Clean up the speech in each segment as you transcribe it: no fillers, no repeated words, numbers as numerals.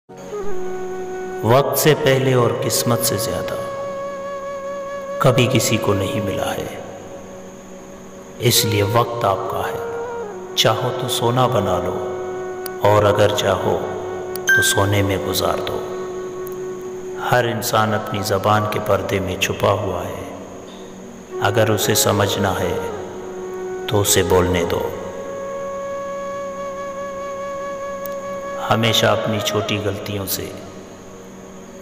वक्त से पहले और किस्मत से ज़्यादा कभी किसी को नहीं मिला है। इसलिए वक्त आपका है, चाहो तो सोना बना लो और अगर चाहो तो सोने में गुजार दो। हर इंसान अपनी ज़बान के पर्दे में छुपा हुआ है, अगर उसे समझना है तो उसे बोलने दो। हमेशा अपनी छोटी गलतियों से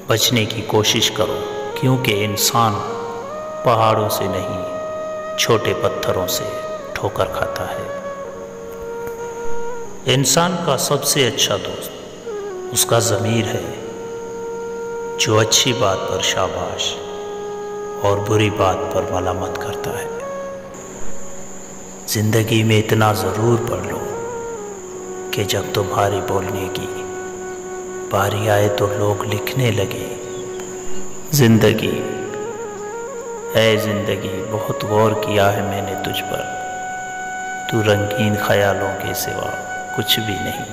बचने की कोशिश करो, क्योंकि इंसान पहाड़ों से नहीं छोटे पत्थरों से ठोकर खाता है। इंसान का सबसे अच्छा दोस्त उसका ज़मीर है, जो अच्छी बात पर शाबाश और बुरी बात पर मलामत करता है। ज़िंदगी में इतना ज़रूर पढ़ लो कि जब तुम्हारी बोलने की बारी आए तो लोग लिखने लगे, ज़िंदगी है ज़िंदगी, बहुत गौर किया है मैंने तुझ पर, तू रंगीन ख्यालों के सिवा कुछ भी नहीं।